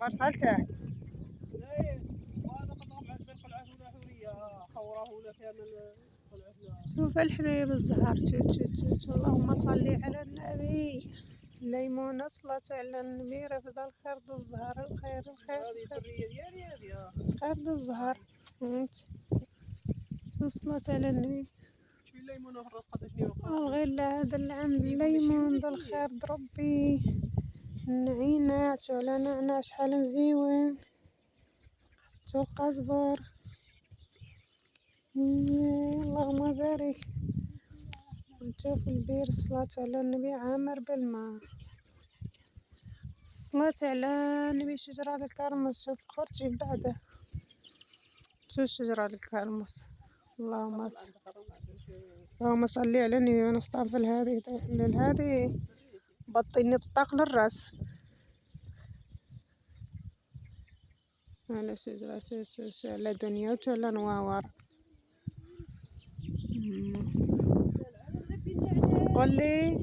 أرسلته. شوف الحبيب الزهر، اللهم صل على النبي. الليمونة صلت على النبي، رفض الخير ذو الزهر، الخير خير ذو الزهر. صلت على النبي. الغلة هذا العند الليمون ذا الخير ربي، النعينات ولا نعناع شحال مزيون، شو القزبر. اللهم بارك. نشوف البير صلاة على النبي عامر بالماء، صلاة على النبي. شجرة الكرمس، شوف الخرجي بعده، شوف شجرة الكرمس. اللهم صل على النبي. ونصطفى لهذه بطيني الطاق للراس على شجرة على دنيا ولا نواور. قولي